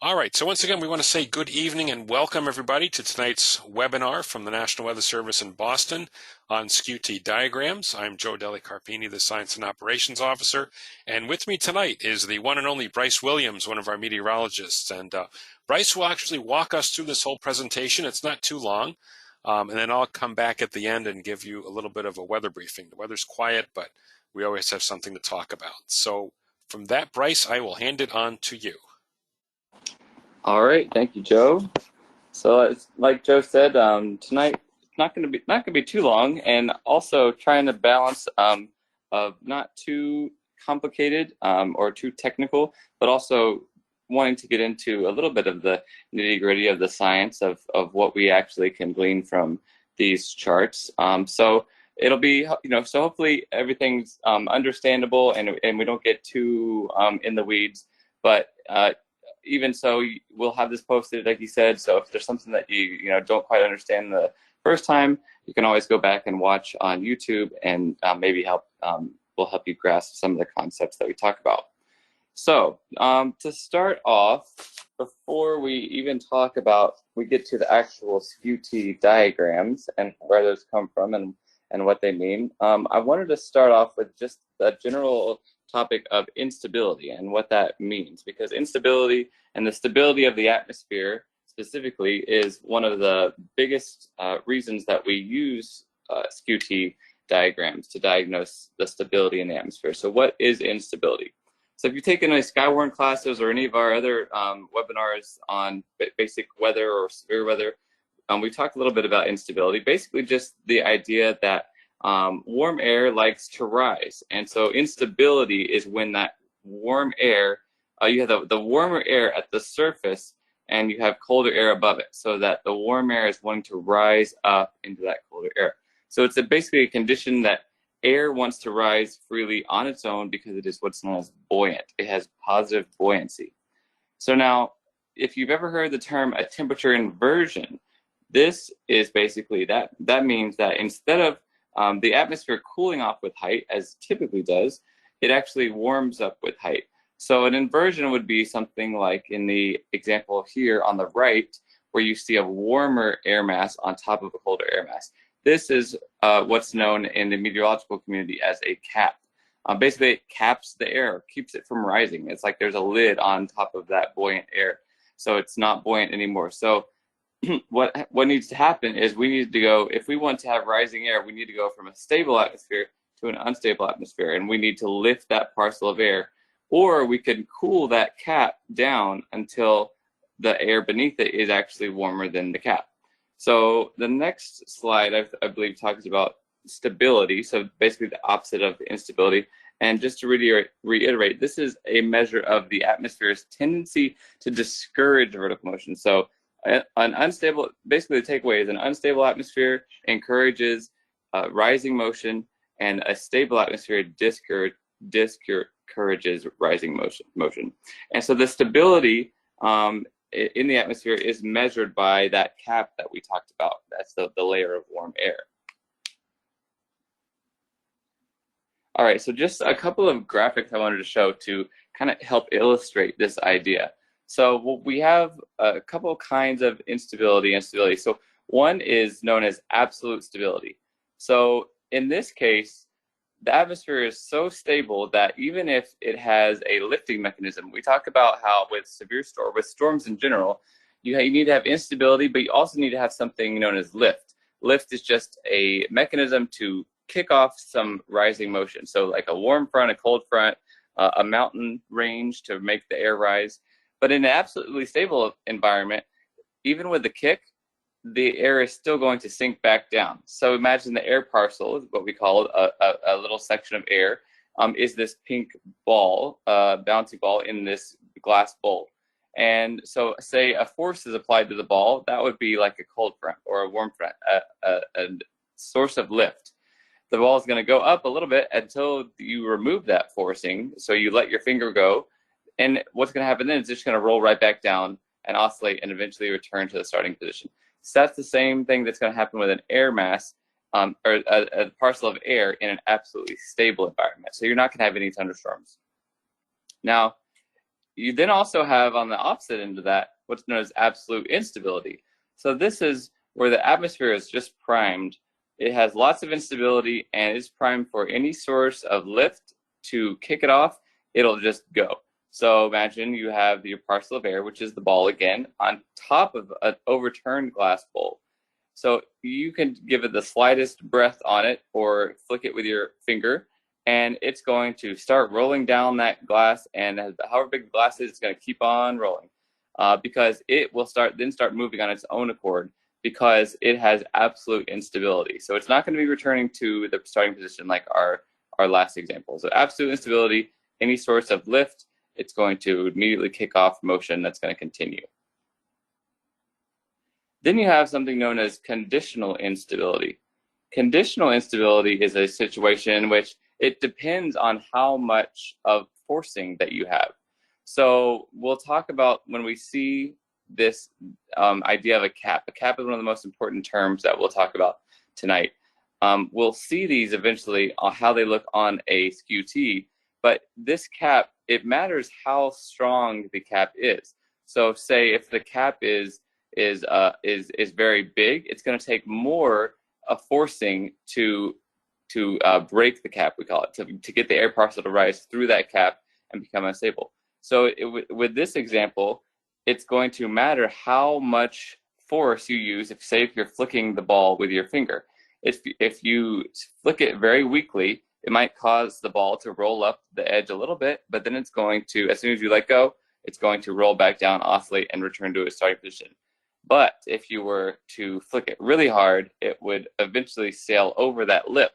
All right, so once again, we want to say good evening and welcome everybody to tonight's webinar from the National Weather Service in Boston on Skew-T diagrams. I'm Joe Deli Carpini, the Science and Operations Officer, and with me tonight is the one and only Bryce Williams, one of our meteorologists. And Bryce will actually walk us through this whole presentation. It's not too long, and then I'll come back at the end and give you a little bit of a weather briefing. The weather's quiet, but we always have something to talk about. So from that, Bryce, I will hand it on to you. All right, thank you, Joe. So, like Joe said, tonight not gonna be too long, and also trying to balance of not too complicated or too technical, but also wanting to get into a little bit of the nitty-gritty of the science of what we actually can glean from these charts. So it'll be, so hopefully everything's understandable and we don't get too in the weeds, but even so, we'll have this posted, like you said. So if there's something that you don't quite understand the first time, you can always go back and watch on YouTube, and maybe will help you grasp some of the concepts that we talk about. So to start off, before we even talk about, we get to the actual Skew-T diagrams and where those come from and what they mean, I wanted to start off with just a general topic of instability and what that means, because instability and the stability of the atmosphere specifically is one of the biggest reasons that we use Skew-T diagrams to diagnose the stability in the atmosphere. So what is instability? So if you've taken any Skywarn classes or any of our other webinars on basic weather or severe weather, we talked a little bit about instability. Basically just the idea that warm air likes to rise. And so instability is when that warm air, you have the warmer air at the surface and you have colder air above it, so that the warm air is wanting to rise up into that colder air. So it's basically a condition that air wants to rise freely on its own because it is what's known as buoyant. It has positive buoyancy. So now, if you've ever heard the term a temperature inversion, this is basically that means that instead of the atmosphere cooling off with height, as typically does, it actually warms up with height. So an inversion would be something like in the example here on the right, where you see a warmer air mass on top of a colder air mass. This is what's known in the meteorological community as a cap. Basically, it caps the air, keeps it from rising. It's like there's a lid on top of that buoyant air, so it's not buoyant anymore. So what needs to happen is we need to go, if we want to have rising air, we need to go from a stable atmosphere to an unstable atmosphere, and we need to lift that parcel of air, or we can cool that cap down until the air beneath it is actually warmer than the cap. So the next slide, I believe, talks about stability, so basically the opposite of instability. And just to reiterate, this is a measure of the atmosphere's tendency to discourage vertical motion. So an unstable, basically the takeaway is an unstable atmosphere encourages rising motion, and a stable atmosphere discourages rising motion. And so the stability in the atmosphere is measured by that cap that we talked about. That's the layer of warm air. All right, so just a couple of graphics I wanted to show to kind of help illustrate this idea. So we have a couple kinds of instability and stability. So one is known as absolute stability. So in this case, the atmosphere is so stable that even if it has a lifting mechanism, we talk about how with storms in general, you need to have instability, but you also need to have something known as lift. Lift is just a mechanism to kick off some rising motion. So like a warm front, a cold front, a mountain range to make the air rise. But in an absolutely stable environment, even with the kick, the air is still going to sink back down. So imagine the air parcel, what we call a little section of air, is this pink ball, bouncy ball in this glass bowl. And so say a force is applied to the ball, that would be like a cold front or a warm front, a source of lift. The ball is going to go up a little bit until you remove that forcing. So you let your finger go. And what's going to happen then is it's just going to roll right back down and oscillate and eventually return to the starting position. So that's the same thing that's going to happen with an air mass or a parcel of air in an absolutely stable environment. So you're not going to have any thunderstorms. Now, you then also have on the opposite end of that what's known as absolute instability. So this is where the atmosphere is just primed. It has lots of instability and is primed for any source of lift to kick it off. It'll just go. So imagine you have your parcel of air, which is the ball again, on top of an overturned glass bowl. So you can give it the slightest breath on it or flick it with your finger, and it's going to start rolling down that glass, and however big the glass is, it's going to keep on rolling because it will start moving on its own accord because it has absolute instability. So it's not going to be returning to the starting position like our last example. So absolute instability, any source of lift, it's going to immediately kick off motion that's going to continue. Then you have something known as conditional instability. Conditional instability is a situation in which it depends on how much of forcing that you have. So we'll talk about when we see this idea of a cap. A cap is one of the most important terms that we'll talk about tonight. We'll see these eventually on how they look on a Skew-T, but this cap, it matters how strong the cap is. So say if the cap is very big, it's going to take more forcing to break the cap, we call it, to get the air parcel to rise through that cap and become unstable. So with this example, it's going to matter how much force you use. If you're flicking the ball with your finger, if you flick it very weakly, it might cause the ball to roll up the edge a little bit, but then it's going to, as soon as you let go, it's going to roll back down, oscillate, and return to its starting position. But if you were to flick it really hard, it would eventually sail over that lip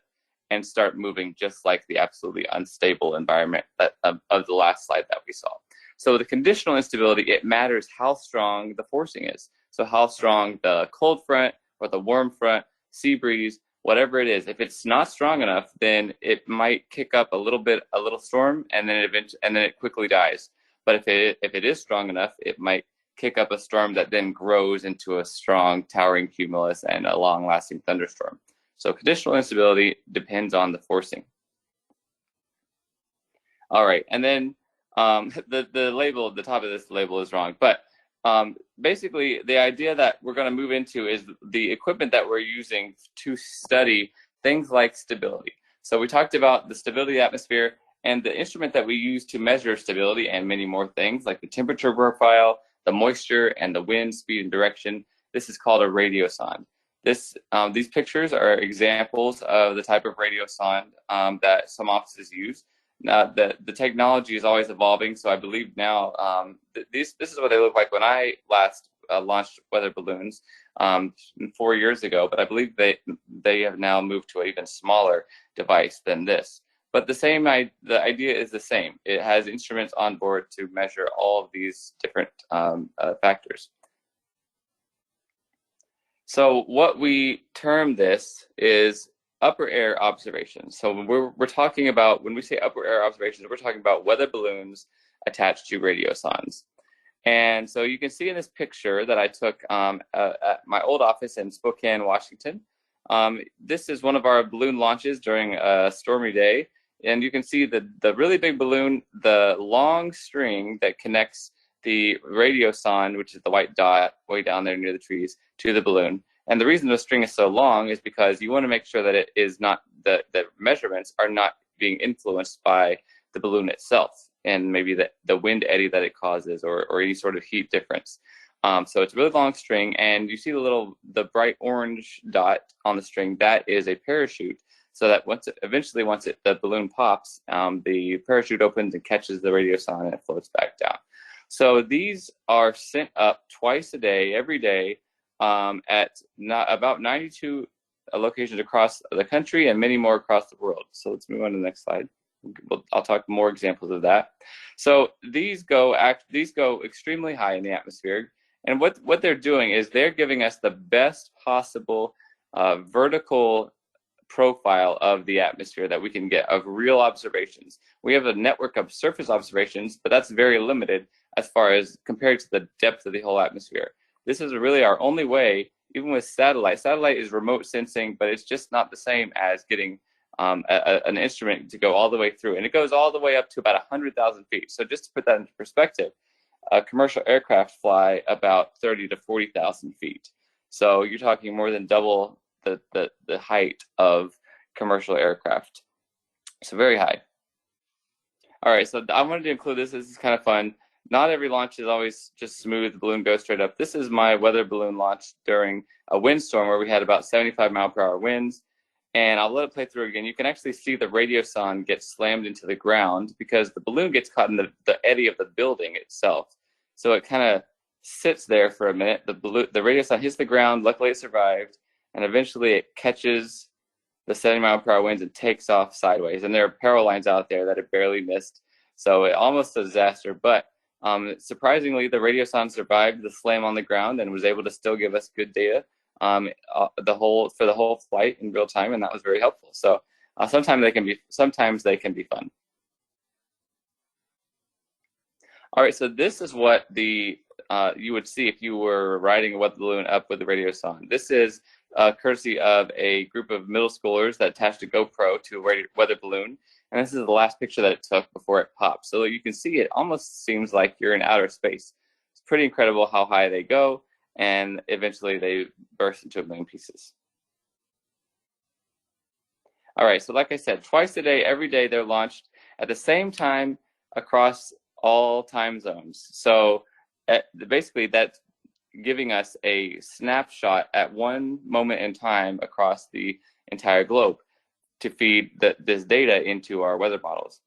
and start moving just like the absolutely unstable environment of the last slide that we saw. So the conditional instability, it matters how strong the forcing is. So how strong the cold front or the warm front, sea breeze, whatever it is. If it's not strong enough, then it might kick up a little storm, and then it quickly dies. But if it is strong enough, it might kick up a storm that then grows into a strong towering cumulus and a long-lasting thunderstorm. So conditional instability depends on the forcing. All right, and then the label, the top of this label is wrong, but basically the idea that we're going to move into is the equipment that we're using to study things like stability. So we talked about the stability of the atmosphere and the instrument that we use to measure stability and many more things like the temperature profile, the moisture, and the wind speed and direction. This is called a radiosonde. These pictures are examples of the type of radiosonde that some offices use. Now, the technology is always evolving, so I believe now this is what they look like when I last launched weather balloons 4 years ago, but I believe they have now moved to an even smaller device than this. But the idea is the same. It has instruments on board to measure all of these different factors. So what we term this is upper air observations. So when we're talking about, when we say upper air observations, we're talking about weather balloons attached to radiosondes. And so you can see in this picture that I took at my old office in Spokane, Washington. This is one of our balloon launches during a stormy day. And you can see the really big balloon, the long string that connects the radiosonde, which is the white dot way down there near the trees, to the balloon. And the reason the string is so long is because you want to make sure that it is not, the measurements are not being influenced by the balloon itself and maybe the wind eddy that it causes or any sort of heat difference. So it's a really long string, and you see the bright orange dot on the string, that is a parachute. So that eventually the balloon pops, the parachute opens and catches the radiosonde and it floats back down. So these are sent up twice a day, every day, at about 92 locations across the country and many more across the world. So let's move on to the next slide. I'll talk more examples of that. So these go extremely high in the atmosphere, and what they're doing is they're giving us the best possible vertical profile of the atmosphere that we can get of real observations. We have a network of surface observations, but that's very limited as far as compared to the depth of the whole atmosphere. This is really our only way, even with satellite. Satellite is remote sensing, but it's just not the same as getting an instrument to go all the way through, and it goes all the way up to about 100,000 feet. So just to put that into perspective, commercial aircraft fly about 30 to 40,000 feet. So you're talking more than double the height of commercial aircraft. So very high. All right, so I wanted to include this. This is kind of fun. Not every launch is always just smooth. The balloon goes straight up. This is my weather balloon launch during a windstorm where we had about 75-mile-per-hour winds. And I'll let it play through again. You can actually see the radiosonde get slammed into the ground because the balloon gets caught in the eddy of the building itself. So it kind of sits there for a minute. The radiosonde hits the ground. Luckily, it survived. And eventually, it catches the 70-mile-per-hour winds and takes off sideways. And there are peril lines out there that it barely missed. So it almost a disaster. But surprisingly, the radiosonde survived the slam on the ground and was able to still give us good data for the whole flight in real time, and that was very helpful. So sometimes they can be fun. All right, so this is what you would see if you were riding a weather balloon up with the radiosonde. This is courtesy of a group of middle schoolers that attached a GoPro to a weather balloon, and this is the last picture that it took before it popped. So you can see it almost seems like you're in outer space. It's pretty incredible how high they go, and eventually they burst into a million pieces. All right, so like I said, twice a day, every day, they're launched at the same time across all time zones. So basically that's giving us a snapshot at one moment in time across the entire globe to feed this data into our weather models.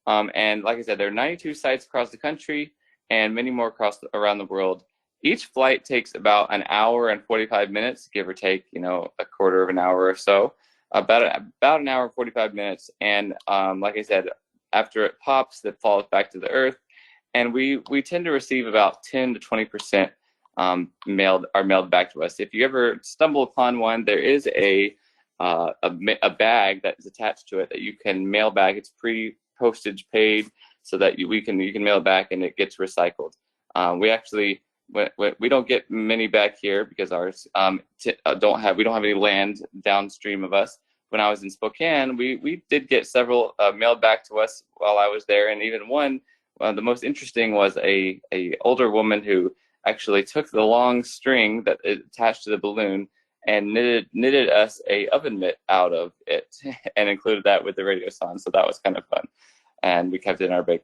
And like I said, there are 92 sites across the country and many more around the world. Each flight takes about an hour and 45 minutes, give or take, a quarter of an hour or so, about an hour and 45 minutes. And like I said, after it pops, it falls back to the earth. And we tend to receive about 10 to 20% mailed back to us. If you ever stumble upon one, there is a bag that is attached to it that you can mail back. It's pre-postage paid, so that you can mail it back and it gets recycled. We don't get many back here because ours we don't have any land downstream of us. When I was in Spokane, we did get several mailed back to us while I was there, and even one the most interesting was a older woman who actually took the long string that is attached to the balloon and knitted us a oven mitt out of it and included that with the radiosonde. So that was kind of fun, and we kept it in our break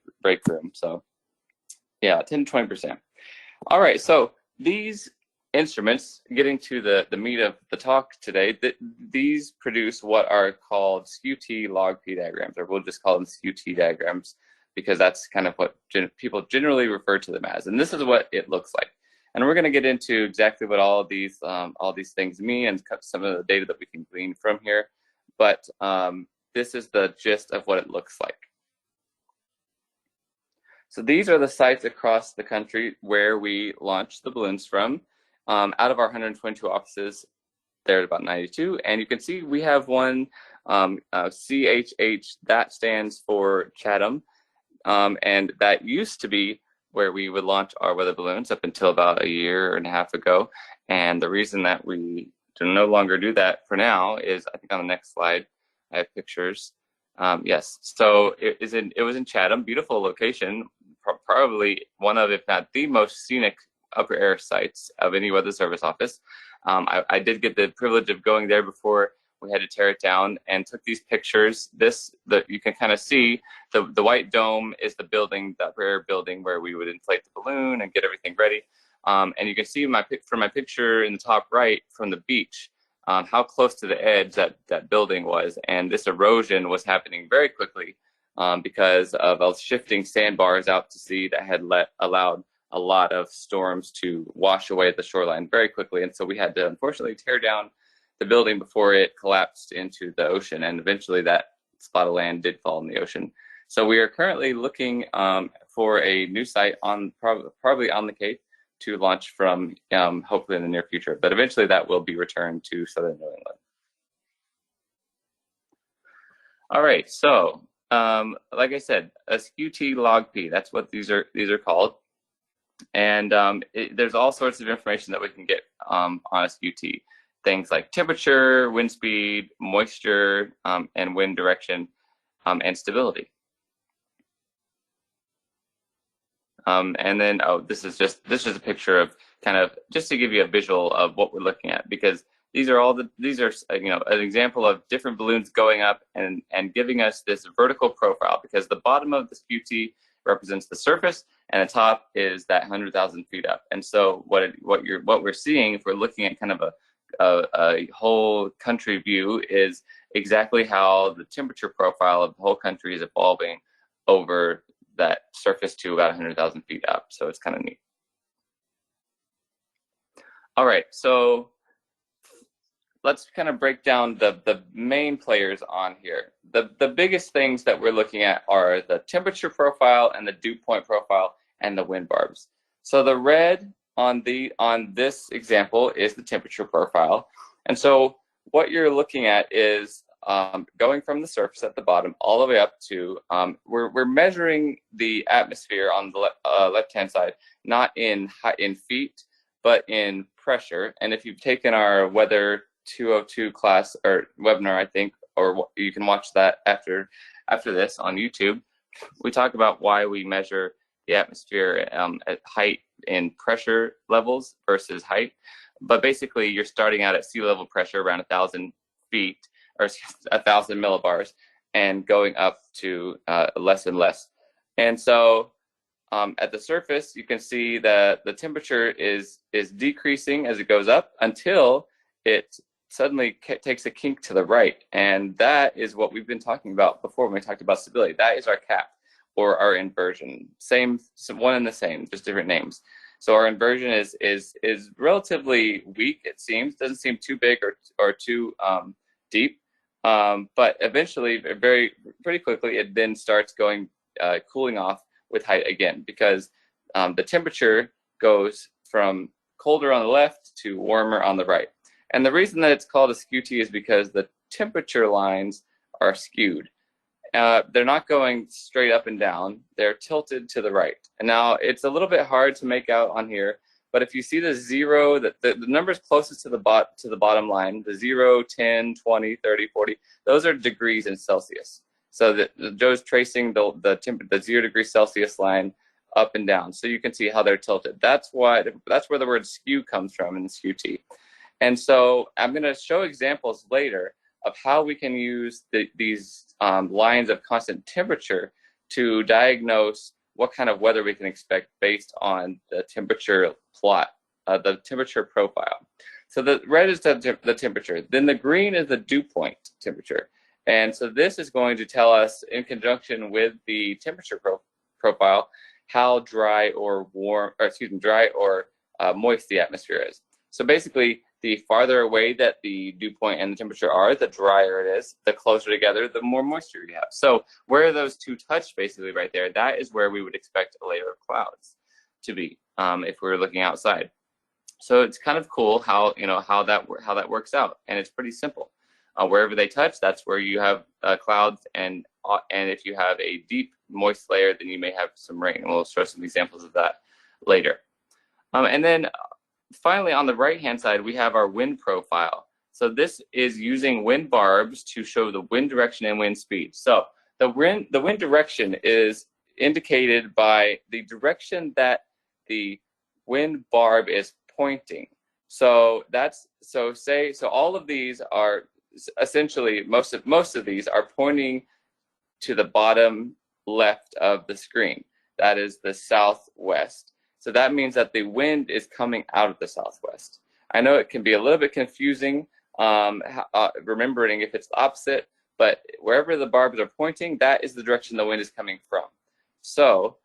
room. So yeah, 10 to 20%. All right, so these instruments, getting to the meat of the talk today, these produce what are called Skew-T log P diagrams, or we'll just call them Skew-T diagrams, because that's kind of what people generally refer to them as. And this is what it looks like. And we're going to get into exactly what all these things mean and some of the data that we can glean from here. But this is the gist of what it looks like. So these are the sites across the country where we launched the balloons from. Out of our 122 offices, there are about 92. And you can see we have one, CHH, that stands for Chatham. And that used to be where we would launch our weather balloons up until about a year and a half ago. And the reason that we no longer do that for now is, I think on the next slide, I have pictures. Yes, so it was in Chatham, beautiful location, probably one of, if not the most scenic upper air sites of any weather service office. I did get the privilege of going there before we had to tear it down and took these pictures. You can kind of see the white dome is the building, the upper air building where we would inflate the balloon and get everything ready. And you can see from my picture in the top right from the beach, how close to the edge that building was. And this erosion was happening very quickly because of shifting sandbars out to sea that had allowed a lot of storms to wash away at the shoreline very quickly. And so we had to unfortunately tear down the building before it collapsed into the ocean. And eventually that spot of land did fall in the ocean. So we are currently looking for a new site probably on the Cape to launch from, hopefully in the near future. But eventually that will be returned to Southern New England. All right, so like I said, a Skew-T log P, that's what these are called. And there's all sorts of information that we can get on a Skew-T. things like temperature, wind speed, moisture, and wind direction, and stability. And then, this is a picture of kind of just to give you a visual of what we're looking at, because these are an example of different balloons going up and giving us this vertical profile, because the bottom of the Skew-T represents the surface and the top is that 100,000 feet up. And so what we're seeing, if we're looking at kind of a whole country view, is exactly how the temperature profile of the whole country is evolving over that surface to about 100,000 feet up. So it's kind of neat. All right, so let's kind of break down the main players on here. The biggest things that we're looking at are the temperature profile and the dew point profile and the wind barbs. So the red on this example is the temperature profile. And so what you're looking at is going from the surface at the bottom all the way up to, we're measuring the atmosphere on the left-hand side, not in feet, but in pressure. And if you've taken our Weather 202 class or webinar, I think, or you can watch that after this on YouTube, we talk about why we measure the atmosphere at height in pressure levels versus height. But basically, you're starting out at sea level pressure around 1,000 feet, or 1,000 millibars, and going up to less and less. And so at the surface, you can see that the temperature is decreasing as it goes up until it suddenly takes a kink to the right. And that is what we've been talking about before when we talked about stability. That is our cap, or our inversion. Same, one and the same, just different names. So our inversion is relatively weak, it seems. Doesn't seem too big or too deep. But eventually, pretty quickly, it then starts cooling off with height again, because the temperature goes from colder on the left to warmer on the right. And the reason that it's called a Skew-T is because the temperature lines are skewed. They're not going straight up and down. They're tilted to the right. And now it's a little bit hard to make out on here, but if you see the zero, the numbers closest to the bottom line, the 0, 10, 20, 30, 40, those are degrees in Celsius. So Joe's tracing the 0 degree Celsius line up and down. So you can see how they're tilted. That's where the word skew comes from in the Skew-T. And so I'm going to show examples later of how we can use these lines of constant temperature to diagnose what kind of weather we can expect based on the temperature plot, the temperature profile. So the red is the temperature. Then the green is the dew point temperature. And so this is going to tell us, in conjunction with the temperature profile, how dry or moist the atmosphere is. So basically, the farther away that the dew point and the temperature are, the drier it is. The closer together, the more moisture you have. So where those two touch, basically right there, that is where we would expect a layer of clouds to be if we were looking outside. So it's kind of cool how that works out, and it's pretty simple. Wherever they touch, that's where you have clouds, and if you have a deep moist layer, then you may have some rain. And we'll show some examples of that later. And then finally, on the right-hand side, we have our wind profile. So this is using wind barbs to show the wind direction and wind speed. So the wind direction is indicated by the direction that the wind barb is pointing. So all of these are essentially, most of these are pointing to the bottom left of the screen. That is the southwest. So that means that the wind is coming out of the southwest. I know it can be a little bit confusing remembering if it's the opposite, but wherever the barbs are pointing, that is the direction the wind is coming from. So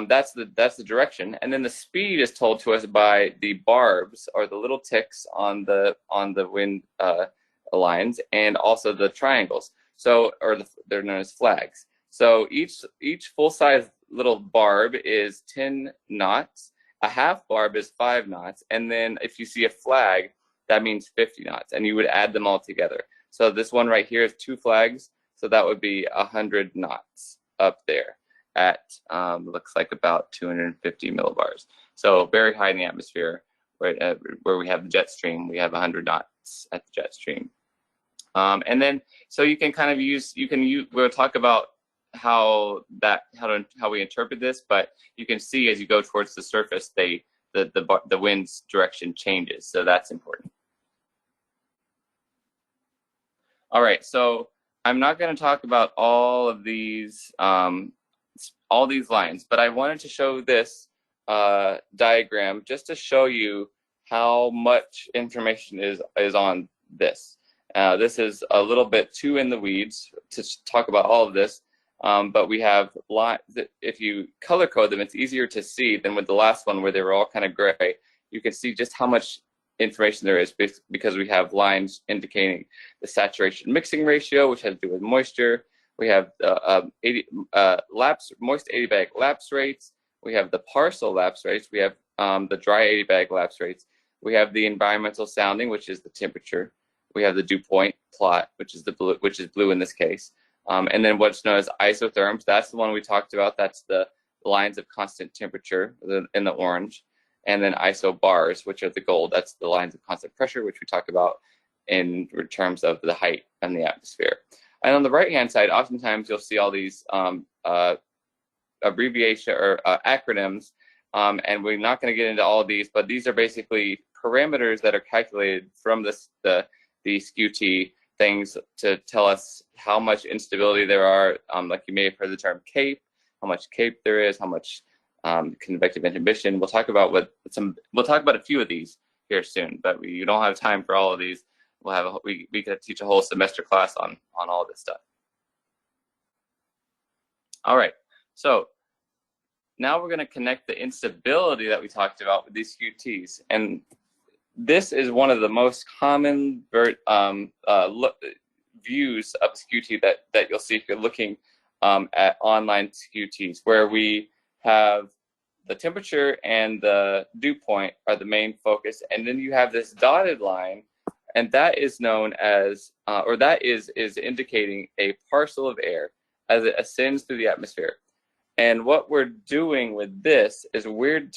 that's the direction. And then the speed is told to us by the barbs, or the little ticks on the wind lines, and also the triangles. So, they're known as flags. So each full-size little barb is 10 knots. A half barb is 5 knots. And then if you see a flag, that means 50 knots. And you would add them all together. So this one right here is 2 flags. So that would be 100 knots up there at, looks like about 250 millibars. So very high in the atmosphere right, where we have the jet stream, we have 100 knots at the jet stream. And then, so you can kind of we'll talk about how we interpret this, but you can see as you go towards the surface, the wind's direction changes. So that's important. All right, so I'm not going to talk about all these lines, but I wanted to show this diagram just to show you how much information is on this. This is a little bit too in the weeds to talk about all of this, but we have lines that if you color code them, it's easier to see than with the last one where they were all kind of gray. You can see just how much information there is because we have lines indicating the saturation mixing ratio, which has to do with moisture. We have moist 80 bag lapse rates. We have the parcel lapse rates. We have the dry 80 bag lapse rates. We have the environmental sounding, which is the temperature. We have the dew point plot, which is blue in this case. And then what's known as isotherms. That's the one we talked about. That's the lines of constant temperature in the orange. And then isobars, which are the gold. That's the lines of constant pressure, which we talk about in terms of the height and the atmosphere. And on the right-hand side, oftentimes you'll see all these abbreviation or acronyms, and we're not going to get into all of these, but these are basically parameters that are calculated from the Skew-T things to tell us how much instability there are. Like you may have heard the term CAPE, how much CAPE there is, how much convective inhibition. We'll talk about a few of these here soon, but you don't have time for all of these. We could teach a whole semester class on all of this stuff. All right, so now we're going to connect the instability that we talked about with these Skew-Ts, and this is one of the most common views of Skew-T that you'll see if you're looking at online Skew-Ts, where we have the temperature and the dew point are the main focus, and then you have this dotted line, and that is known as, or that is indicating a parcel of air as it ascends through the atmosphere. And what we're doing with this is we're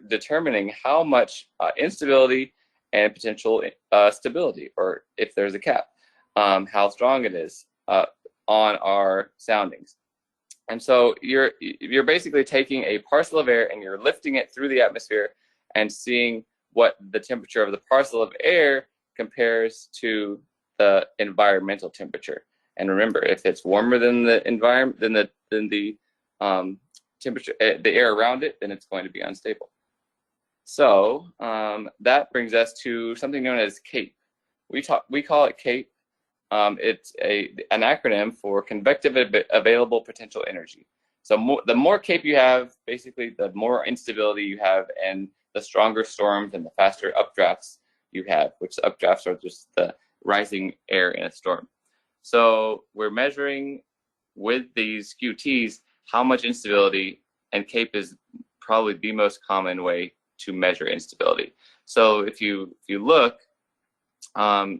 determining how much instability and potential stability, or if there's a cap, how strong it is on our soundings. And so you're basically taking a parcel of air and you're lifting it through the atmosphere and seeing what the temperature of the parcel of air compares to the environmental temperature. And remember, if it's warmer than the environment, than the temperature, the air around it, then it's going to be unstable. So that brings us to something known as CAPE. We call it CAPE. It's an acronym for convective available potential energy. So the more CAPE you have, basically, the more instability you have, and the stronger storms and the faster updrafts you have, which updrafts are just the rising air in a storm. So we're measuring with these Skew-Ts how much instability, and CAPE is probably the most common way to measure instability. So if you look,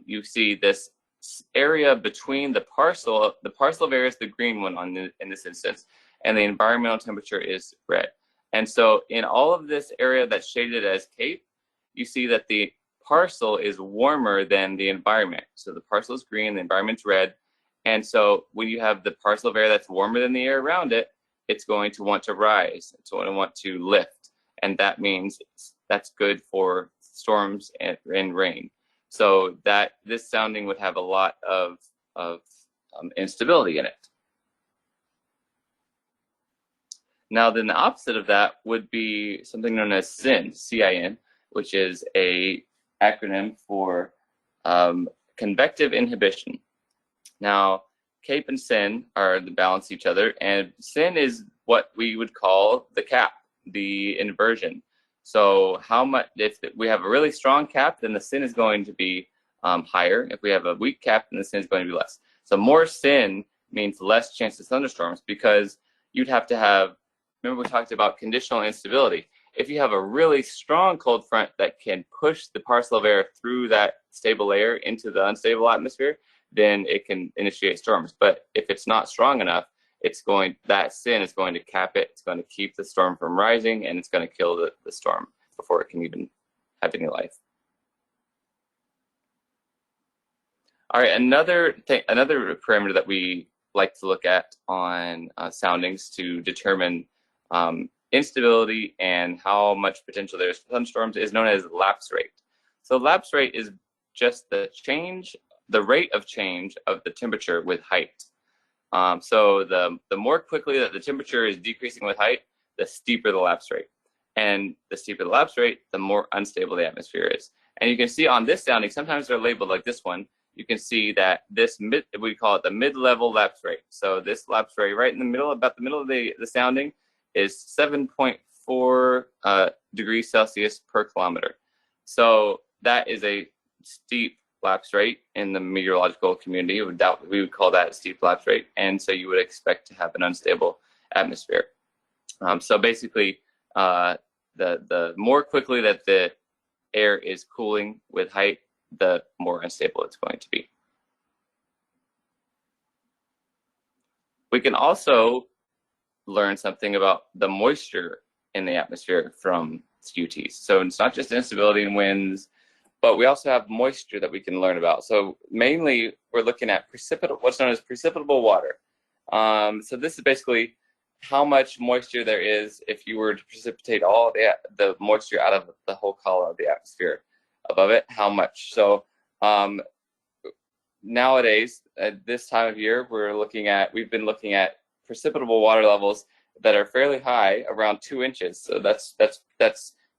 you see this area between the parcel of air is the green one in this instance, and the environmental temperature is red. And so in all of this area that's shaded as CAPE, you see that the parcel is warmer than the environment. So the parcel is green, the environment's red. And so when you have the parcel of air that's warmer than the air around it, it's going to want to rise. It's going to want to lift. And that means that's good for storms and rain. So that this sounding would have a lot of instability in it. Now, then the opposite of that would be something known as CIN, C-I-N, which is a acronym for convective inhibition. Now, CAPE and CIN balance each other, and CIN is what we would call the cap, the inversion. So how much, if we have a really strong cap, then the CIN is going to be higher. If we have a weak cap, then the CIN is going to be less. So more CIN means less chance of thunderstorms, because you'd have to have, remember we talked about conditional instability. If you have a really strong cold front that can push the parcel of air through that stable layer into the unstable atmosphere, then it can initiate storms. But if it's not strong enough, that CIN is going to cap it. It's going to keep the storm from rising, and it's going to kill the storm. before it can even have any life. All right, another parameter that we like to look at on soundings to determine instability and how much potential there is for thunderstorms is known as lapse rate. So lapse rate is just the rate of change of the temperature with height. So the more quickly that the temperature is decreasing with height, the steeper the lapse rate. And the steeper the lapse rate, the more unstable the atmosphere is. And you can see on this sounding, sometimes they're labeled like this one. You can see that this we call it the mid-level lapse rate. So this lapse rate right in the middle, about the middle of the sounding, is 7.4 degrees Celsius per kilometer. So that is a steep lapse rate in the meteorological community. We would call that a steep lapse rate. And so you would expect to have an unstable atmosphere. So basically, the more quickly that the air is cooling with height, the more unstable it's going to be. We can also learn something about the moisture in the atmosphere from Skew-Ts. So it's not just instability and winds, but we also have moisture that we can learn about. So mainly we're looking at what's known as precipitable water. So this is basically how much moisture there is if you were to precipitate all the moisture out of the whole column of the atmosphere. Above it, how much? So nowadays, at this time of year, we've been looking at precipitable water levels that are fairly high, around 2 inches. So that's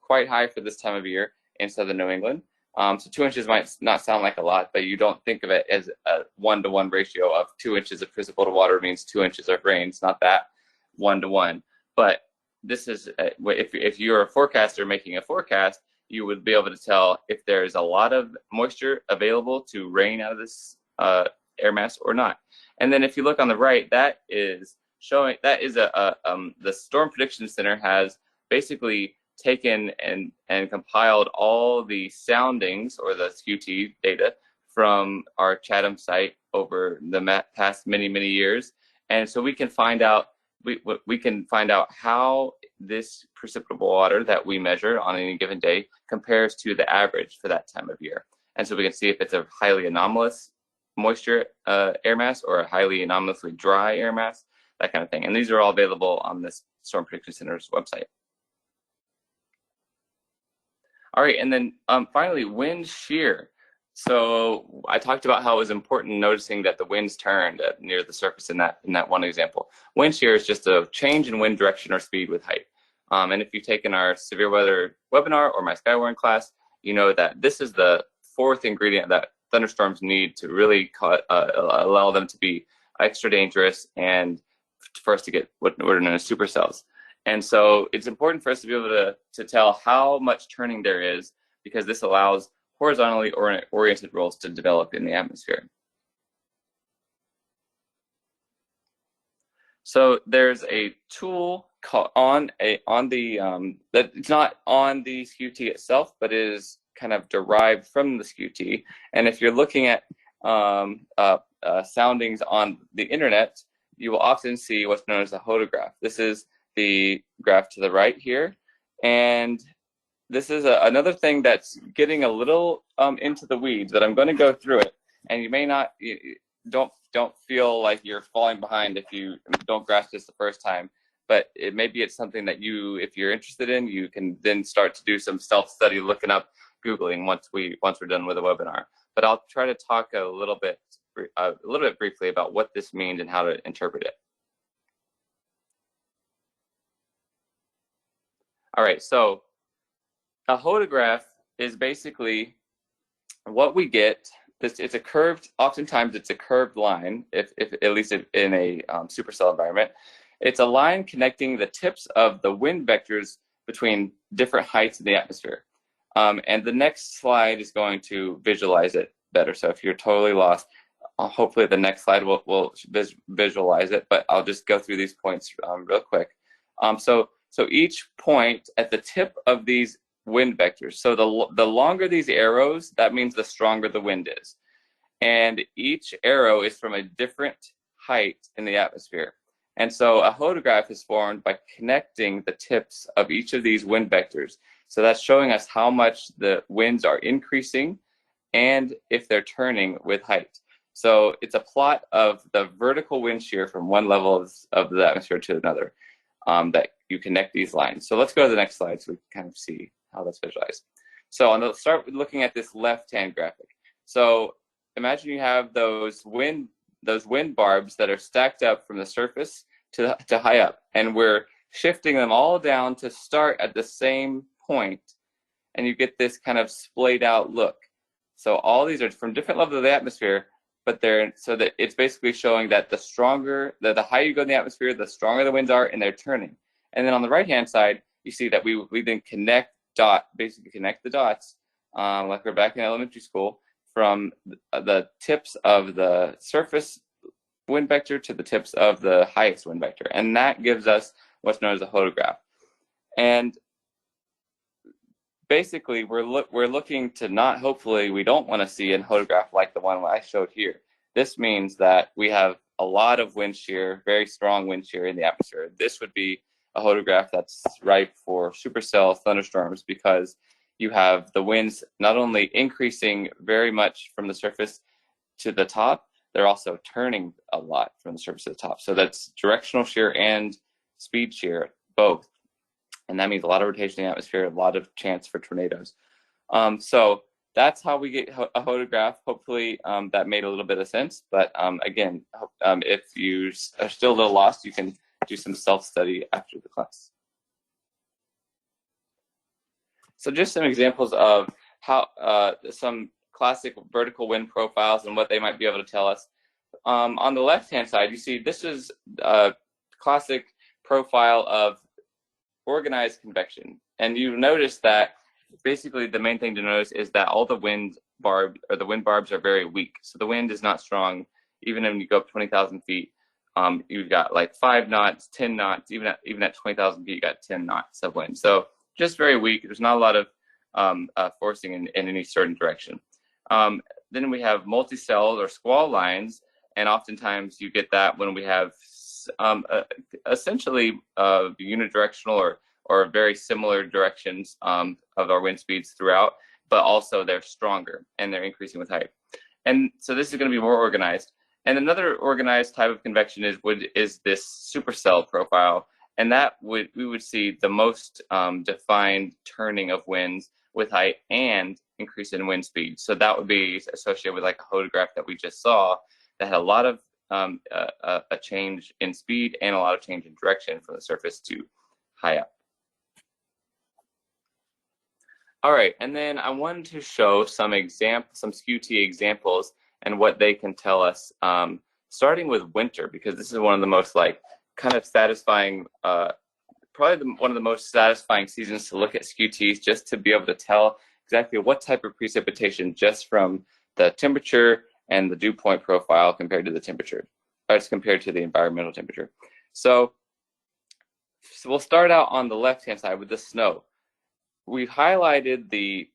quite high for this time of year in southern New England. So 2 inches might not sound like a lot, but you don't think of it as a 1-to-1 ratio of 2 inches of precipitable water means 2 inches of rain. It's not that 1-to-1. But this is, if you're a forecaster making a forecast, you would be able to tell if there's a lot of moisture available to rain out of this air mass or not. And then if you look on the right, that is the Storm Prediction Center has basically taken and compiled all the soundings or the Skew-T data from our Chatham site over the past many years, and so we can find out how this precipitable water that we measure on any given day compares to the average for that time of year. And so we can see if it's a highly anomalous moisture air mass or a highly anomalously dry air mass, that kind of thing. And these are all available on this Storm Prediction Center's website. All right, and then finally, wind shear. So I talked about how it was important noticing that the winds turned near the surface in that one example. Wind shear is just a change in wind direction or speed with height. And if you've taken our severe weather webinar or my Skywarn class, you know that this is the 4th ingredient that thunderstorms need to really allow them to be extra dangerous and for us to get what are known as supercells. And so it's important for us to be able to tell how much turning there is, because this allows horizontally oriented rolls to develop in the atmosphere. So there's a tool called that it's not on the Skew-T itself, but is kind of derived from the Skew-T. And if you're looking at soundings on the internet, you will often see what's known as a hodograph. This is the graph to the right here, and this is another thing that's getting a little into the weeds, but I'm going to go through it, and you may not, don't feel like you're falling behind if you don't grasp this the first time, but maybe it's something that if you're interested in, you can then start to do some self-study, looking up, Googling once we're done with the webinar. But I'll try to talk a little bit briefly about what this means and how to interpret it. All right, so a hodograph is basically what we get. Oftentimes it's a curved line, if at least in a supercell environment. It's a line connecting the tips of the wind vectors between different heights in the atmosphere. And the next slide is going to visualize it better. So if you're totally lost, hopefully the next slide will visualize it, but I'll just go through these points real quick. So each point at the tip of these wind vectors, so the longer these arrows, that means the stronger the wind is. And each arrow is from a different height in the atmosphere. And so a hodograph is formed by connecting the tips of each of these wind vectors So that's showing us how much the winds are increasing and if they're turning with height. So it's a plot of the vertical wind shear from one level of the atmosphere to another, that you connect these lines. So let's go to the next slide so we can kind of see how that's visualized. So let's start with looking at this left-hand graphic. So imagine you have those wind barbs that are stacked up from the surface to high up, and we're shifting them all down to start at the same point, and you get this kind of splayed out look. So all these are from different levels of the atmosphere, but they're so that it's basically showing that the higher you go in the atmosphere, the stronger the winds are, and they're turning. And then on the right-hand side, you see that we then basically connect the dots, like we're back in elementary school, from the tips of the surface wind vector to the tips of the highest wind vector, and that gives us what's known as a hodograph. And basically, we're looking to not, hopefully, we don't want to see a hodograph like the one I showed here. This means that we have a lot of wind shear, very strong wind shear in the atmosphere. This would be a hodograph that's ripe for supercell thunderstorms, because you have the winds not only increasing very much from the surface to the top, they're also turning a lot from the surface to the top. So that's directional shear and speed shear, both. And that means a lot of rotation in the atmosphere, a lot of chance for tornadoes. So that's how we get a hodograph. Hopefully that made a little bit of sense. But again, if you are still a little lost, you can do some self-study after the class. So just some examples of how some classic vertical wind profiles and what they might be able to tell us. On the left-hand side, you see this is a classic profile of organized convection. And you notice that basically the main thing to notice is that all the wind barbs are very weak. So the wind is not strong. Even when you go up 20,000 feet, you've got like 5 knots, 10 knots, even at 20,000 feet, you got 10 knots of wind. So just very weak. There's not a lot of forcing in any certain direction. Then we have multi-cell or squall lines, and oftentimes you get that when we have essentially unidirectional or very similar directions of our wind speeds throughout, but also they're stronger and they're increasing with height. And so this is going to be more organized. And another organized type of convection is this supercell profile, and that we would see the most defined turning of winds with height and increase in wind speed. So that would be associated with like a hodograph that we just saw that had a lot of a change in speed and a lot of change in direction from the surface to high up. All right, and then I wanted to show some Skew-T examples and what they can tell us, starting with winter, because this is one of the most kind of satisfying, probably one of the most satisfying seasons to look at Skew-Ts, just to be able to tell exactly what type of precipitation just from the temperature and the dew point profile compared to the temperature, or it's compared to the environmental temperature. So we'll start out on the left-hand side with the snow. We've highlighted the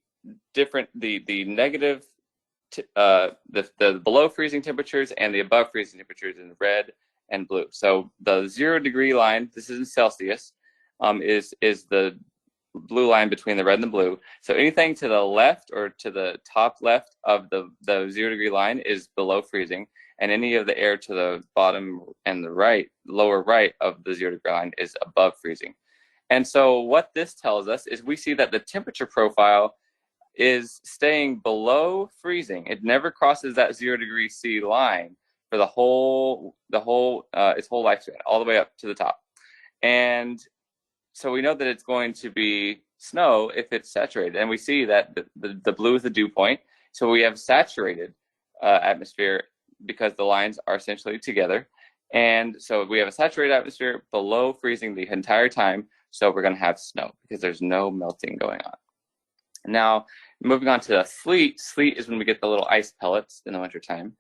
negative, the below freezing temperatures and the above freezing temperatures in red and blue. So the 0 degree line, this is in Celsius, is the blue line between the red and the blue. So anything to the left or to the top left of the 0 degree line is below freezing, and any of the air to the bottom and the lower right of the 0 degree line is above freezing. And so what this tells us is we see that the temperature profile is staying below freezing. It never crosses that 0 degree C line for its whole lifespan, all the way up to the top. And so we know that it's going to be snow if it's saturated. And we see that the blue is the dew point. So we have saturated atmosphere because the lines are essentially together. And so we have a saturated atmosphere below freezing the entire time. So we're going to have snow because there's no melting going on. Now, moving on to sleet. Sleet is when we get the little ice pellets in the wintertime.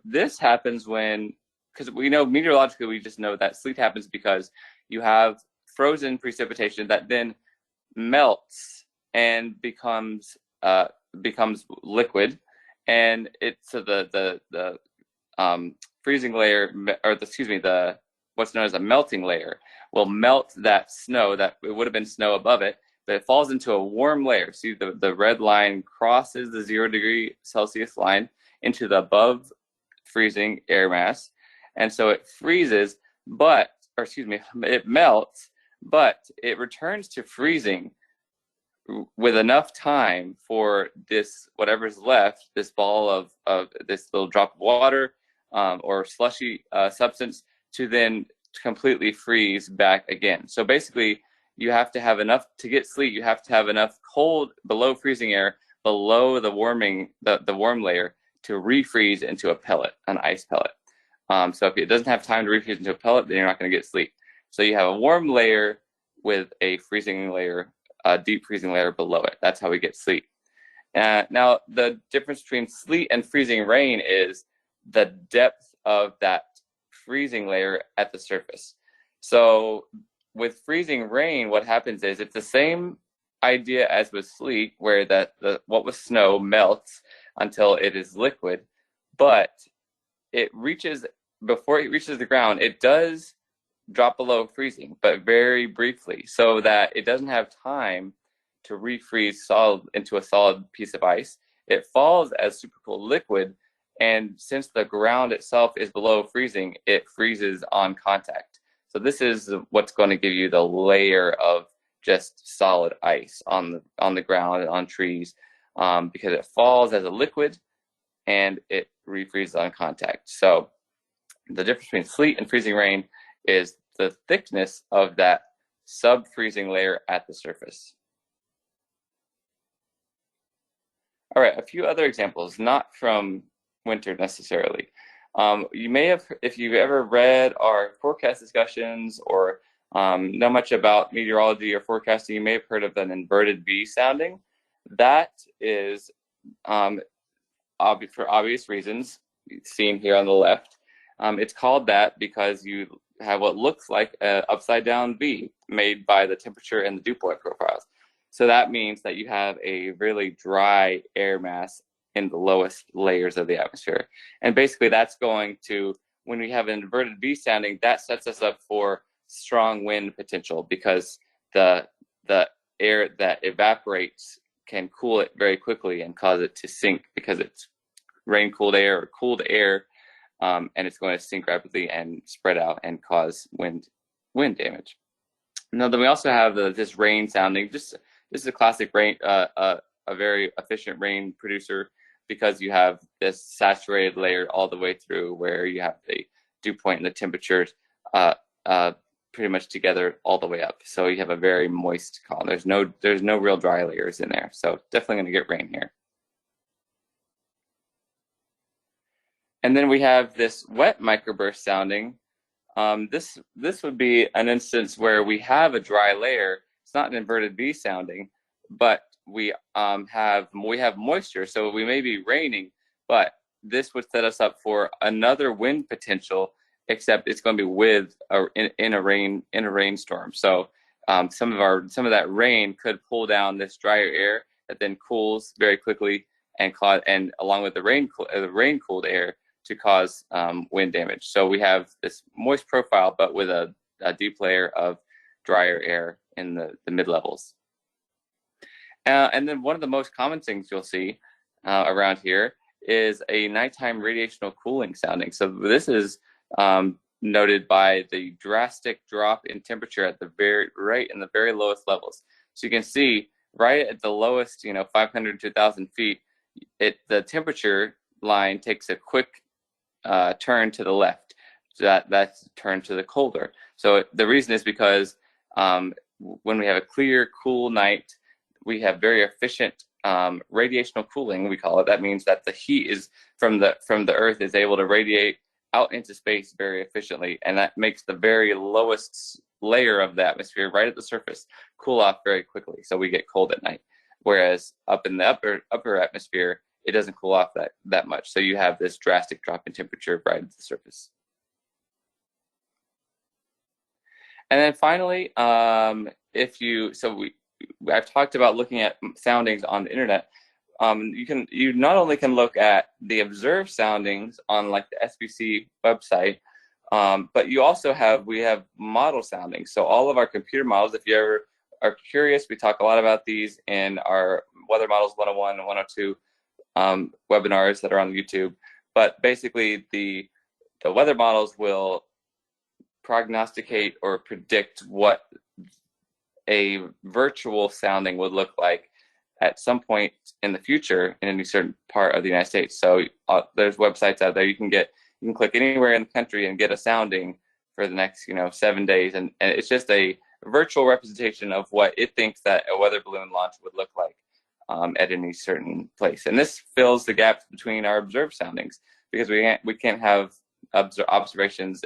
This happens because we know meteorologically, we just know that sleet happens because you have frozen precipitation that then melts and becomes liquid, and so the freezing layer, or what's known as a melting layer, will melt that snow that it would have been snow above it, but it falls into a warm layer. See, the red line crosses the 0°C line into the above freezing air mass. And so it freezes, it melts, but it returns to freezing with enough time for this, whatever's left, this ball of this little drop of water or slushy substance, to then completely freeze back again. So basically, you have to have enough to get sleet. You have to have enough cold below freezing air below the the warm layer to refreeze into a pellet, an ice pellet. So if it doesn't have time to refreeze into a pellet, then you're not going to get sleet. So you have a warm layer with a freezing layer, a deep freezing layer below it. That's how we get sleet. Now, the difference between sleet and freezing rain is the depth of that freezing layer at the surface. So with freezing rain, what happens is it's the same idea as with sleet, where what was snow melts until it is liquid, but before it reaches the ground, it does drop below freezing, but very briefly, so that it doesn't have time to refreeze into a solid piece of ice. It falls as supercooled liquid, and since the ground itself is below freezing, it freezes on contact. So this is what's going to give you the layer of just solid ice on the ground and on trees, because it falls as a liquid and it refreezes on contact. So the difference between sleet and freezing rain is the thickness of that sub-freezing layer at the surface. All right, a few other examples, not from winter necessarily. You may have, if you've ever read our forecast discussions or know much about meteorology or forecasting, you may have heard of an inverted V sounding. That is, for obvious reasons, seen here on the left. It's called that because you have what looks like an upside down V made by the temperature and the dew point profiles. So that means that you have a really dry air mass in the lowest layers of the atmosphere. And basically that's going to, when we have an inverted V sounding, that sets us up for strong wind potential, because the air that evaporates can cool it very quickly and cause it to sink, because it's rain-cooled air or cooled air, and it's going to sink rapidly and spread out and cause wind damage. Now, then we also have this rain sounding. This is a classic rain, a very efficient rain producer, because you have this saturated layer all the way through, where you have the dew point and the temperatures pretty much together all the way up. So you have a very moist column. There's no real dry layers in there. So definitely going to get rain here. And then we have this wet microburst sounding. This would be an instance where we have a dry layer. It's not an inverted V sounding, but we have moisture, so we may be raining, but this would set us up for another wind potential, except it's going to be in a rainstorm. So some of that rain could pull down this drier air that then cools very quickly and along with the rain cooled air to cause wind damage. So we have this moist profile, but with a deep layer of drier air in the mid levels. And then one of the most common things you'll see around here is a nighttime radiational cooling sounding. So this is noted by the drastic drop in temperature at the right in the very lowest levels. So you can see right at the lowest, 500 to 1,000 feet, the temperature line takes a quick turn to the left. So that's turn to the colder. So the reason is because when we have a clear, cool night, we have very efficient radiational cooling, we call it. That means that the heat is from the Earth is able to radiate out into space very efficiently, and that makes the very lowest layer of the atmosphere right at the surface cool off very quickly. So we get cold at night. Whereas up in the upper atmosphere, it doesn't cool off that much. So you have this drastic drop in temperature right at the surface. And then finally, I've talked about looking at soundings on the internet. You not only can look at the observed soundings on like the SBC website, but we have model soundings. So all of our computer models, if you ever are curious, we talk a lot about these in our Weather Models 101 and 102 webinars that are on YouTube. But basically, the weather models will prognosticate or predict what a virtual sounding would look like at some point in the future in any certain part of the United States. So there's websites out there you can click anywhere in the country and get a sounding for the next 7 days, and it's just a virtual representation of what it thinks that a weather balloon launch would look like at any certain place. And this fills the gaps between our observed soundings, because we can't have observations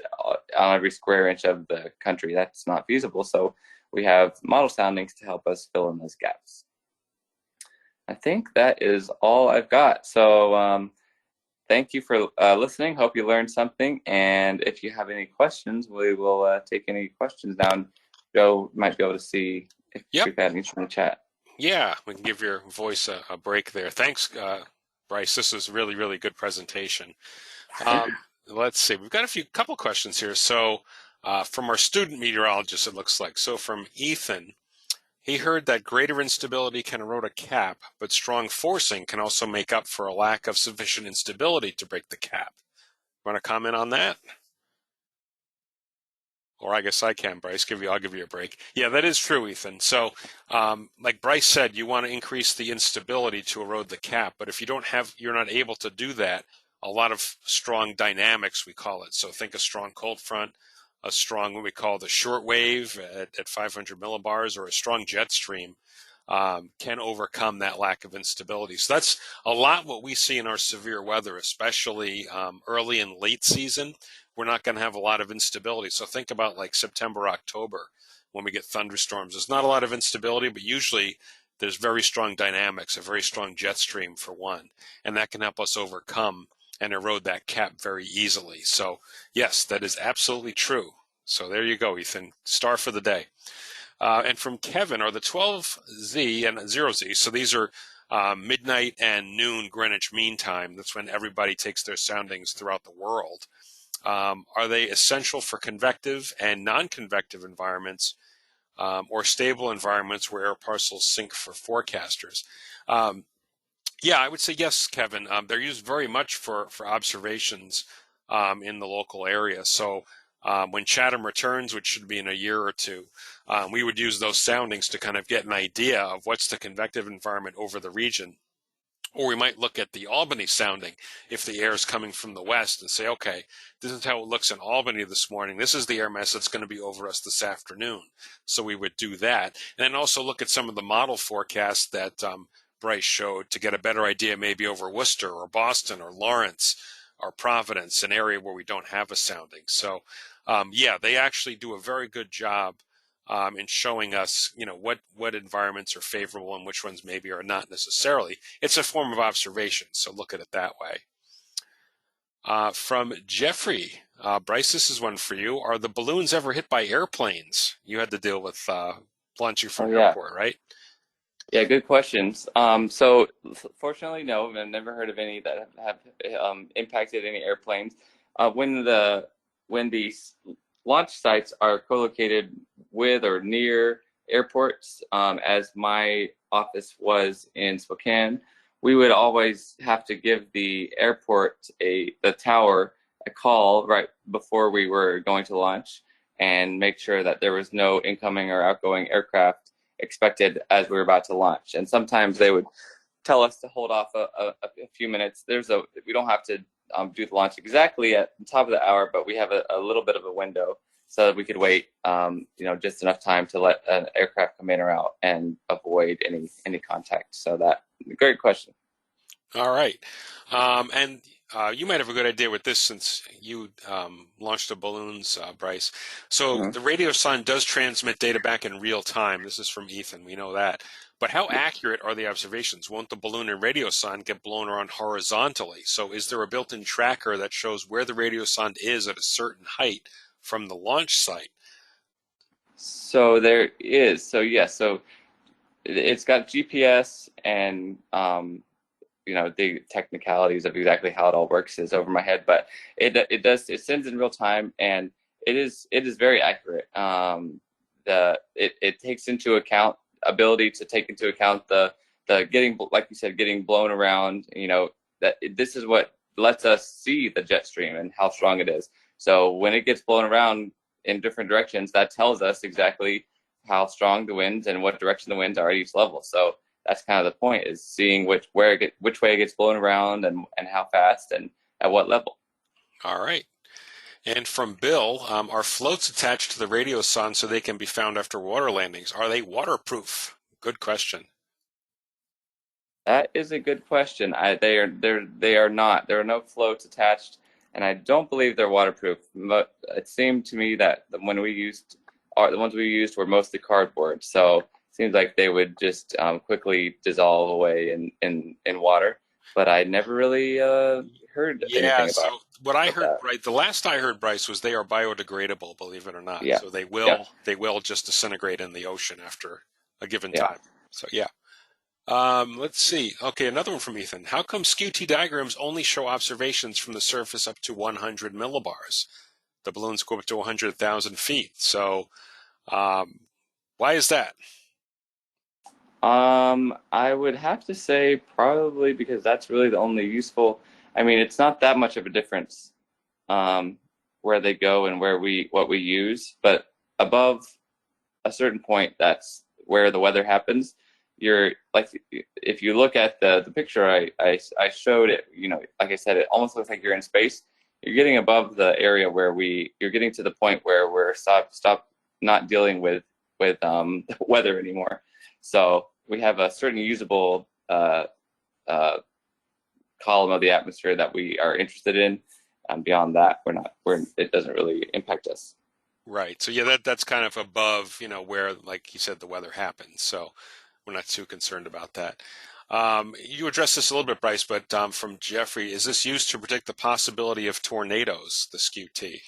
on every square inch of the country. That's not feasible. So we have model soundings to help us fill in those gaps. I think that is all I've got. So thank you for listening. Hope you learned something. And if you have any questions, we will take any questions down. Joe might be able to see if we've had any from the chat. Yeah, we can give your voice a break there. Thanks, Bryce. This is really, really good presentation. Let's see. We've got a couple questions here. So from our student meteorologist, it looks like. So from Ethan, he heard that greater instability can erode a cap, but strong forcing can also make up for a lack of sufficient instability to break the cap. Want to comment on that? Or I guess I can, Bryce. I'll give you a break. Yeah, that is true, Ethan. So, like Bryce said, you want to increase the instability to erode the cap, but if you're not able to do that, a lot of strong dynamics, we call it. So think a strong cold front, a strong, what we call the short wave at 500 millibars, or a strong jet stream can overcome that lack of instability. So that's a lot what we see in our severe weather, especially early and late season. We're not going to have a lot of instability. So think about like September, October, when we get thunderstorms. There's not a lot of instability, but usually there's very strong dynamics, a very strong jet stream for one, and that can help us overcome and erode that cap very easily. So yes, that is absolutely true. So there you go, Ethan. Star for the day. And from Kevin, are the 12Z and 0Z, so these are midnight and noon Greenwich Mean Time. That's when everybody takes their soundings throughout the world. Are they essential for convective and non-convective environments, or stable environments where air parcels sink for forecasters? Yeah, I would say yes, Kevin. They're used very much for observations in the local area. So when Chatham returns, which should be in a year or two, we would use those soundings to kind of get an idea of what's the convective environment over the region. Or we might look at the Albany sounding if the air is coming from the west and say, okay, this is how it looks in Albany this morning. This is the air mass that's going to be over us this afternoon. So we would do that. And then also look at some of the model forecasts that Bryce showed to get a better idea maybe over Worcester or Boston or Lawrence or Providence, an area where we don't have a sounding. So yeah, they actually do a very good job in showing us, what environments are favorable and which ones maybe are not necessarily. It's a form of observation, so look at it that way. From Jeffrey, Bryce, this is one for you. Are the balloons ever hit by airplanes? You had to deal with launching from the airport, right? Yeah, good questions. So fortunately, no, I've never heard of any that have impacted any airplanes. When the launch sites are co-located with or near airports, as my office was in Spokane, we would always have to give the airport, the tower, a call right before we were going to launch and make sure that there was no incoming or outgoing aircraft expected as we were about to launch. And sometimes they would tell us to hold off a few minutes. We don't have to do the launch exactly at the top of the hour, but we have a little bit of a window so that we could wait, just enough time to let an aircraft come in or out and avoid any contact. So great question. All right. And you might have a good idea with this since you launched the balloons, Bryce. So the radiosonde does transmit data back in real time. This is from Ethan. We know that. But how accurate are the observations? Won't the balloon and radiosonde get blown around horizontally? So is there a built-in tracker that shows where the radiosonde is at a certain height from the launch site? So there is. So yes. So it's got GPS and the technicalities of exactly how it all works is over my head, but it sends in real time, and it is very accurate. it takes into account ability to take into account the getting, like you said, getting blown around. This is what lets us see the jet stream and how strong it is. So when it gets blown around in different directions, that tells us exactly how strong the winds and what direction the winds are at each level. So that's kind of the point, is seeing which way it gets blown around and how fast and at what level. All right. And from Bill, are floats attached to the radio sun so they can be found after water landings? Are they waterproof? Good question. That is a good question. They are not. There are no floats attached, and I don't believe they're waterproof. But it seemed to me that the ones we used were mostly cardboard, so it seems like they would just quickly dissolve away in water. But I never really heard Yeah, anything so what I about heard, that. right, the last I heard, Bryce, was they are biodegradable, believe it or not. Yeah, So they yeah, will just disintegrate in the ocean after a given yeah. time. So yeah. Let's see. Okay, another one from Ethan. How come Skew-T diagrams only show observations from the surface up to 100 millibars? The balloons go up to 100,000 feet. So why is that? I would have to say probably because that's really the only useful. I mean, it's not that much of a difference where they go and what we use, but above a certain point, that's where the weather happens. You're like, if you look at the picture I showed it, like I said, it almost looks like you're in space. You're getting above the area where you're getting to the point where we're stop not dealing with the weather anymore. So we have a certain usable uh, column of the atmosphere that we are interested in. Beyond that, it doesn't really impact us. Right. So yeah, that's kind of above, where, like you said, the weather happens. So we're not too concerned about that. You addressed this a little bit, Bryce, but from Jeffrey, is this used to predict the possibility of tornadoes, the Skew-T?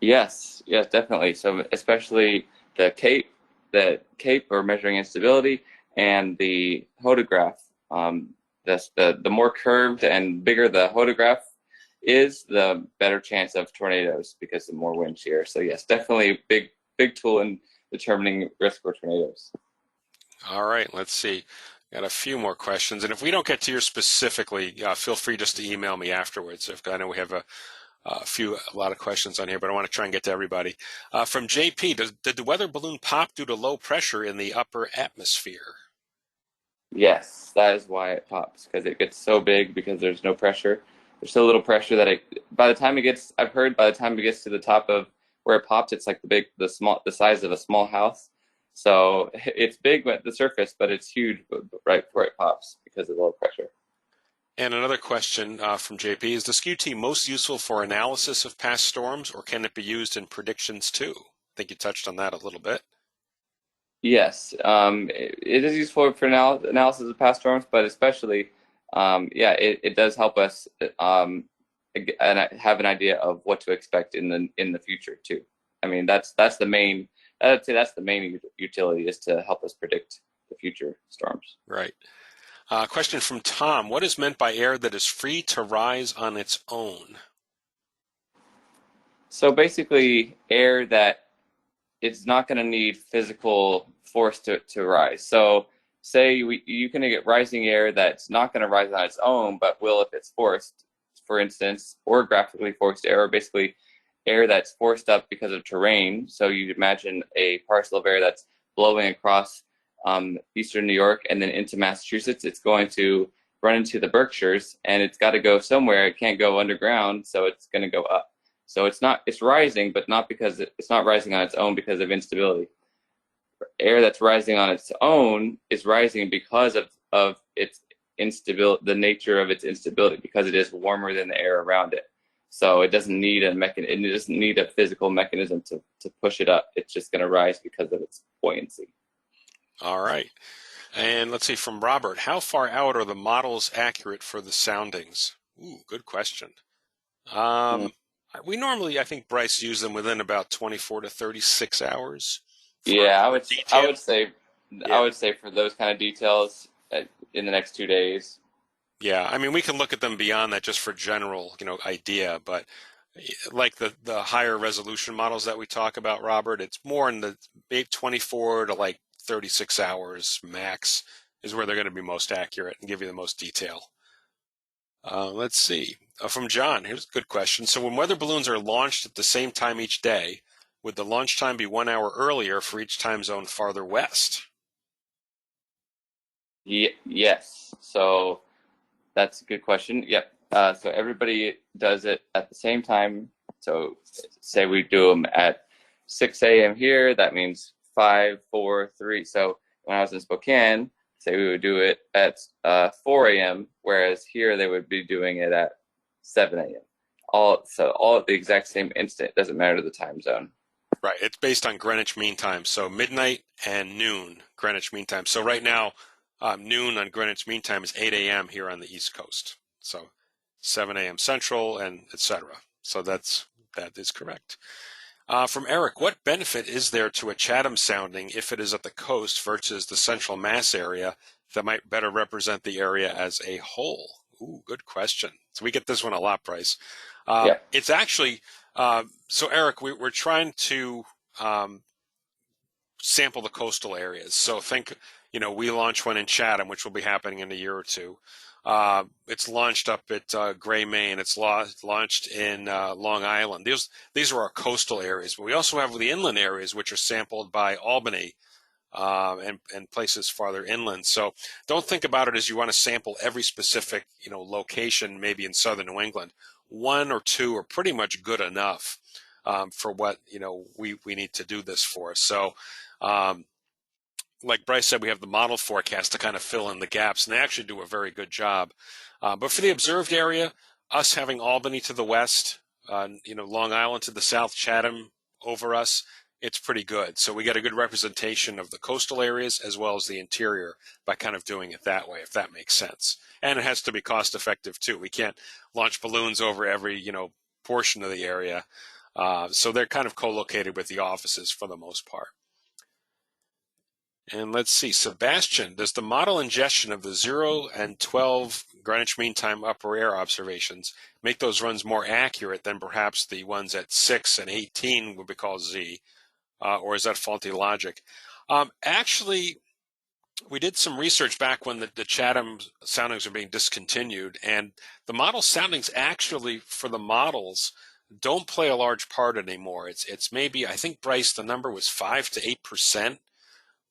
Yes, definitely. So especially the cape or measuring instability, and the hodograph. The more curved and bigger the hodograph is, the better chance of tornadoes because the more wind shear. So yes, definitely a big tool in determining risk for tornadoes. All right, let's see. Got a few more questions, and if we don't get to yours specifically, feel free just to email me afterwards. I know we have a lot of questions on here, but I want to try and get to everybody. From JP, did the weather balloon pop due to low pressure in the upper atmosphere? Yes, that is why it pops, because it gets so big because there's no pressure. There's so little pressure that I've heard by the time it gets to the top of where it pops, it's like the size of a small house. So it's big at the surface, but it's huge right before it pops because of the low pressure. And another question from JP, is the Skew-T most useful for analysis of past storms, or can it be used in predictions too? I think you touched on that a little bit. Yes, it is useful for analysis of past storms, but especially, it does help us and have an idea of what to expect in the future too. I mean, that's the main. I'd say that's the main utility, is to help us predict the future storms. Right. Question from Tom. What is meant by air that is free to rise on its own? So basically, air that it's not going to need physical force to rise. So say you can get rising air that's not going to rise on its own, but will if it's forced, for instance, or graphically forced air, or basically air that's forced up because of terrain. So you imagine a parcel of air that's blowing across eastern New York and then into Massachusetts. It's going to run into the Berkshires, and it's got to go somewhere. It can't go underground, so it's going to go up. So it's rising, but not because it's not rising on its own because of instability. Air that's rising on its own is rising because of its instability, the nature of its instability, because it is warmer than the air around it. So it doesn't need it doesn't need a physical mechanism to push it up. It's just going to rise because of its buoyancy. All right. And let's see, from Robert, how far out are the models accurate for the soundings? Ooh, good question. Mm. We normally, I think, Bryce, use them within about 24 to 36 hours Yeah, for I detail. would say Yeah. for those kind of details in the next 2 days. Yeah. I mean, we can look at them beyond that just for general, idea, but like the higher resolution models that we talk about, Robert, it's more in the maybe 24 to like 36 hours max is where they're going to be most accurate and give you the most detail. Let's see. From John, here's a good question. So when weather balloons are launched at the same time each day, would the launch time be 1 hour earlier for each time zone farther west? Yes. So that's a good question. Yep. So everybody does it at the same time. So say we do them at 6 a.m. here. That means 5, 4, 3. So when I was in Spokane, say we would do it at 4 a.m., whereas here they would be doing it at 7 a.m. All at the exact same instant. It doesn't matter the time zone. Right. It's based on Greenwich Mean Time. So midnight and noon, Greenwich Mean Time. So right now, noon on Greenwich Mean Time is 8 a.m. here on the East Coast. So 7 a.m. Central and etc. So that is correct. From Eric, what benefit is there to a Chatham sounding if it is at the coast versus the central mass area that might better represent the area as a whole? Ooh, good question. So we get this one a lot, Bryce. Yeah. It's actually, so Eric, we're trying to sample the coastal areas. So think, we launch one in Chatham, which will be happening in a year or two. It's launched up at Gray, Maine. It's launched in Long Island. These are our coastal areas, but we also have the inland areas, which are sampled by Albany and places farther inland. So don't think about it as you want to sample every specific location, maybe in southern New England. One or two are pretty much good enough for what we need to do this for. So. Like Bryce said, we have the model forecast to kind of fill in the gaps, and they actually do a very good job. But for the observed area, us having Albany to the west, Long Island to the south, Chatham over us, it's pretty good. So we get a good representation of the coastal areas as well as the interior by kind of doing it that way, if that makes sense. And it has to be cost effective too. We can't launch balloons over every, portion of the area. So they're kind of co-located with the offices for the most part. And let's see, Sebastian, does the model ingestion of the 0 and 12 Greenwich Mean Time upper air observations make those runs more accurate than perhaps the ones at 6 and 18 would be called Z, or is that faulty logic? Actually, we did some research back when the Chatham soundings were being discontinued, and the model soundings actually, for the models, don't play a large part anymore. It's maybe, I think, Bryce, the number was 5 to 8%.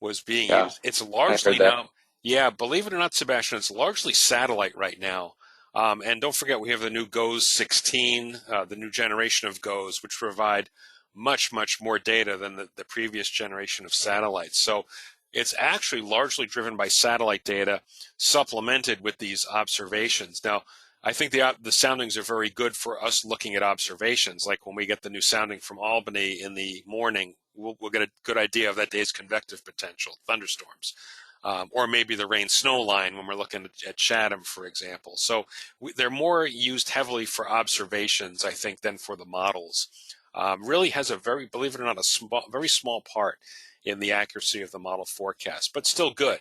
Was being used. It's largely now, yeah, believe it or not, Sebastian, it's largely satellite right now. And don't forget, we have the new GOES 16, the new generation of GOES, which provide much, much more data than the previous generation of satellites. So it's actually largely driven by satellite data supplemented with these observations. Now, I think the soundings are very good for us looking at observations. Like when we get the new sounding from Albany in the morning, we'll get a good idea of that day's convective potential, thunderstorms, or maybe the rain-snow line when we're looking at Chatham, for example. So they're more used heavily for observations, I think, than for the models. Really has a believe it or not, very small part in the accuracy of the model forecast, but still good.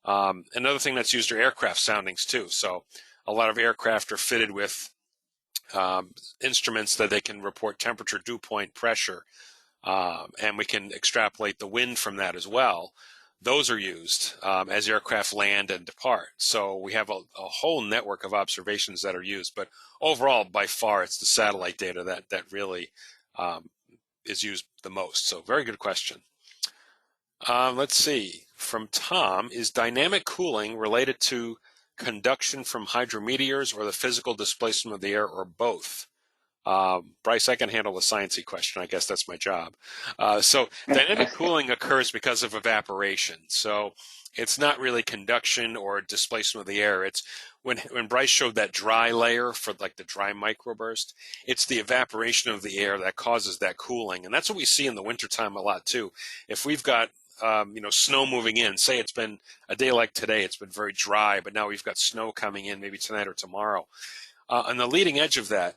Another thing that's used are aircraft soundings too. So a lot of aircraft are fitted with instruments that they can report temperature, dew point, pressure, and we can extrapolate the wind from that as well. Those are used as aircraft land and depart. So we have a whole network of observations that are used. But overall, by far, it's the satellite data that really is used the most. So very good question. Let's see. From Tom, is dynamic cooling related to conduction from hydrometeors or the physical displacement of the air, or both? Bryce, I can handle the sciencey question. I guess that's my job. So dynamic cooling occurs because of evaporation. So it's not really conduction or displacement of the air. It's when Bryce showed that dry layer for like the dry microburst, it's the evaporation of the air that causes that cooling. And that's what we see in the wintertime a lot too. If we've got snow moving in, say it's been a day like today, it's been very dry, but now we've got snow coming in maybe tonight or tomorrow. On the leading edge of that,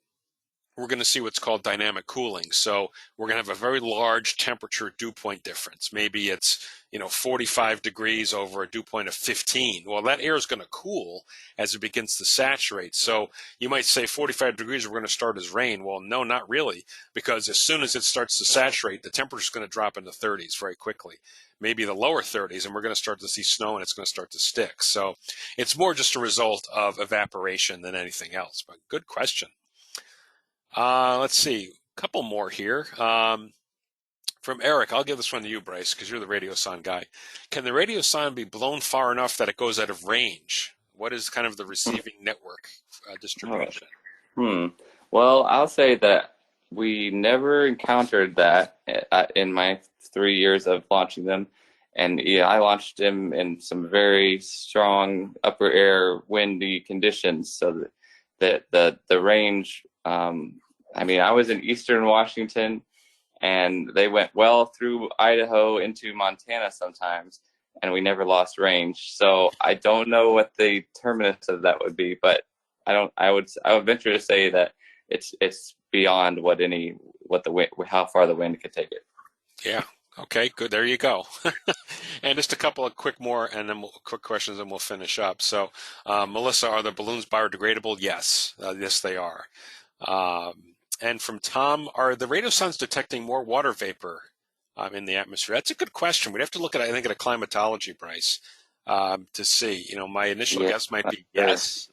we're going to see what's called dynamic cooling. So we're going to have a very large temperature dew point difference. Maybe it's 45 degrees over a dew point of 15. Well, that air is going to cool as it begins to saturate. So you might say 45 degrees, we're going to start as rain. Well, no, not really, because as soon as it starts to saturate, the temperature is going to drop in the 30s very quickly, maybe the lower 30s, and we're going to start to see snow and it's going to start to stick. So it's more just a result of evaporation than anything else. But good question. Let's see, a couple more here. From Eric, I'll give this one to you, Bryce, because you're the radiosonde guy. Can the radiosonde be blown far enough that it goes out of range? What is kind of the receiving network distribution? Well, I'll say that we never encountered that in my 3 years of launching them. And yeah, I launched them in some very strong upper air windy conditions, so that the range, I mean, I was in eastern Washington, and they went well through Idaho into Montana sometimes, and we never lost range. So I don't know what the terminus of that would be, but I would venture to say that it's beyond how far the wind could take it. Yeah. Okay, good. There you go. And just a couple of quick questions, and we'll finish up. So, Melissa, are the balloons biodegradable? Yes. Yes, they are. And from Tom, are the radiosondes detecting more water vapor in the atmosphere? That's a good question. We'd have to look at, I think, at a climatology, Bryce, to see. My initial guess might be yes.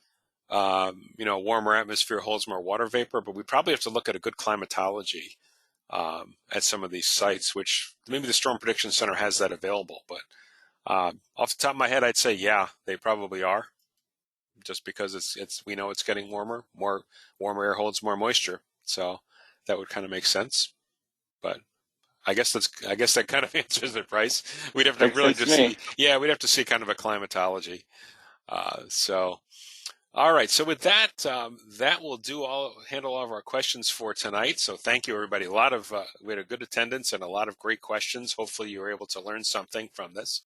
Warmer atmosphere holds more water vapor, but we probably have to look at a good climatology at some of these sites, which maybe the Storm Prediction Center has that available. But off the top of my head, I'd say yeah, they probably are, just because we know it's getting warmer. Warmer air holds more moisture, so that would kind of make sense. But I guess that kind of answers it, Bryce. We'd have to Makes really sense to just me. see. Yeah, we'd have to see kind of a climatology. So. All right. So with that, that will handle all of our questions for tonight. So thank you, everybody. We had a good attendance and a lot of great questions. Hopefully you were able to learn something from this.